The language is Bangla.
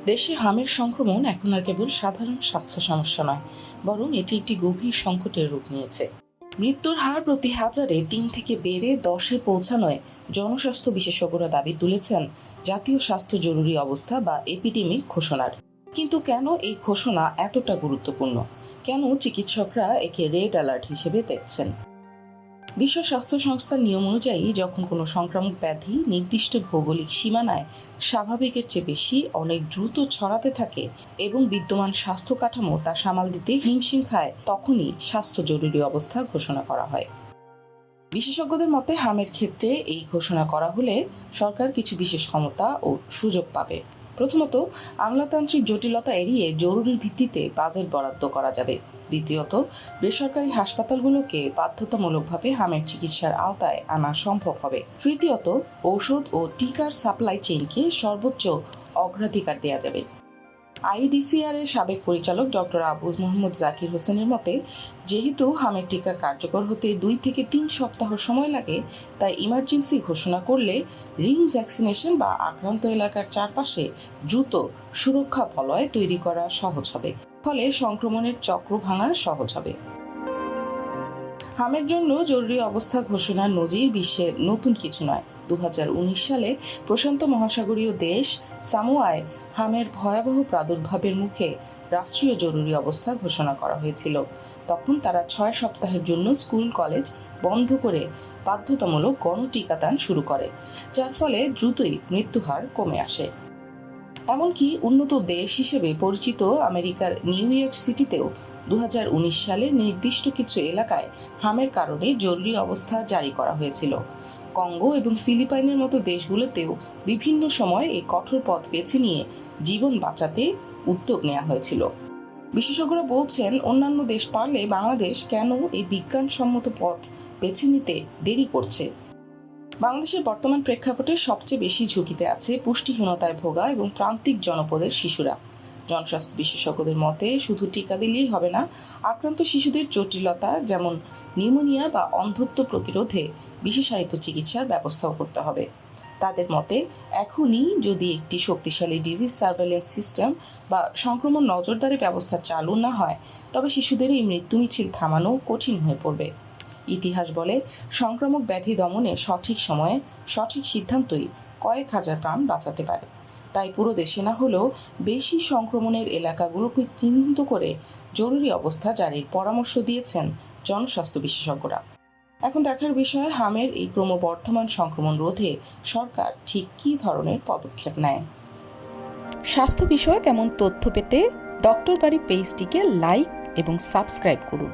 দেশে হামের সংক্রমণ এখন আর কেবল সাধারণ স্বাস্থ্য সমস্যা নয়, বরং এটি একটি গভীর সংকটের রূপ নিয়েছে। মৃত্যুর হার প্রতি হাজারে ৩ থেকে বেড়ে 10-এ পৌঁছানোয় জনস্বাস্থ্য বিশেষজ্ঞরা দাবি তুলেছেন জাতীয় স্বাস্থ্য জরুরি অবস্থা বা এপিডেমিক ঘোষণার। কিন্তু কেন এই ঘোষণা এতটা গুরুত্বপূর্ণ? কেন চিকিৎসকরা একে রেড অ্যালার্ট হিসেবে দেখছেন? বিশ্ব স্বাস্থ্য সংস্থার নিয়ম অনুযায়ী যখন কোনো সংক্রামক ব্যাধি নির্দিষ্ট ভৌগোলিক সীমানায় স্বাভাবিকের চেয়ে বেশি অনেক দ্রুত ছড়াতে থাকে এবং বিদ্যমান স্বাস্থ্য কাঠামো তা সামাল দিতে হিমশিম খায়, তখনই স্বাস্থ্য জরুরি অবস্থা ঘোষণা করা হয়। বিশেষজ্ঞদের মতে হামের ক্ষেত্রে এই ঘোষণা করা হলে সরকার কিছু বিশেষ ক্ষমতা ও সুযোগ পাবে। প্রথমত, আমলাতান্ত্রিক জটিলতা এড়িয়ে জরুরির ভিত্তিতে বাজেট বরাদ্দ করা যাবে। দ্বিতীয়ত, বেসরকারি হাসপাতালগুলোকে বাধ্যতামূলকভাবে হামের চিকিৎসার আওতায় আনা সম্ভব হবে। তৃতীয়ত, ঔষধ ও টিকার সাপ্লাই চেইনকে সর্বোচ্চ অগ্রাধিকার দেওয়া যাবে। আইডিসিআর এর সাবেক পরিচালক ডক্টর আবু মোহাম্মদ জাকির হোসেনের মতে, যেহেতু হামের টিকা কার্যকর হতে 2 থেকে 3 সপ্তাহ সময় লাগে, তাই ইমার্জেন্সি ঘোষণা করলে রিং ভ্যাকসিনেশন বা আক্রান্ত এলাকার চারপাশে দ্রুত সুরক্ষা বলয় তৈরি করা সহজ হবে। ফলে সংক্রমণের চক্র ভাঙা সহজ হবে। হামের জন্য জরুরি অবস্থা ঘোষণার নজির বিশ্বের নতুন কিছু নয়। 2019 সালে প্রশান্ত মহাসাগরীয় দেশ সামোয়ায় হামের ভয়াবহ প্রাদুর্ভাবের মুখে রাষ্ট্রীয় জরুরি অবস্থা ঘোষণা করা হয়েছিল। তখন তারা 6 সপ্তাহের জন্য স্কুল কলেজ বন্ধ করে বাধ্যতামূলক গণটিকাদান শুরু করে, যার ফলে দ্রুতই মৃত্যুহার কমে আসে। এমনকি উন্নত দেশ হিসেবে পরিচিত আমেরিকার নিউ ইয়র্ক সিটিতেও 2019 সালে নির্দিষ্ট কিছু এলাকায় হামের কারণে জরুরি অবস্থা জারি করা হয়েছিল। কঙ্গো এবং ফিলিপাইনের মতো দেশগুলোতেও বিভিন্ন সময় এই কঠোর পথ বেছে নিয়ে জীবন বাঁচাতে উদ্যোগ নেওয়া হয়েছিল। বিশেষজ্ঞরা বলছেন, অন্যান্য দেশ পারলে বাংলাদেশ কেন এই বিজ্ঞানসম্মত পথ বেছে নিতে দেরি করছে? বাংলাদেশের বর্তমান প্রেক্ষাপটে সবচেয়ে বেশি ঝুঁকিতে আছে পুষ্টিহীনতায় ভোগা এবং প্রান্তিক জনপদের শিশুরা। জনস্বাস্থ্য বিশেষজ্ঞদের মতে, শুধু টিকা দিলেই হবে না, আক্রান্ত শিশুদের জটিলতা যেমন নিউমোনিয়া বা অন্ধত্ব প্রতিরোধে বিশেষায়িত চিকিৎসার ব্যবস্থাও করতে হবে। তাদের মতে, এখনই যদি একটি শক্তিশালী ডিজিজ সার্ভেলেন্স সিস্টেম বা সংক্রমণ নজরদারি ব্যবস্থা চালু না হয়, তবে শিশুদের এই মৃত্যু মিছিল থামানো কঠিন হয়ে পড়বে। ইতিহাস বলে, সংক্রামক ব্যাধি দমনে সঠিক সময়ে সঠিক সিদ্ধান্তই কয়েক হাজার প্রাণ বাঁচাতে পারে। তাই পুরো দেশে না হলেও বেশি সংক্রমণের এলাকাগুলোকে চিহ্নিত করে জরুরি অবস্থা জারির পরামর্শ দিয়েছেন জনস্বাস্থ্য বিশেষজ্ঞরা। এখন দেখার বিষয়, হামের এই ক্রমবর্ধমান সংক্রমণ রোধে সরকার ঠিক কী ধরনের পদক্ষেপ নেয়। স্বাস্থ্য বিষয়ক এমন তথ্য পেতে ডক্টর বাড়ি পেজটিকে লাইক এবং সাবস্ক্রাইব করুন।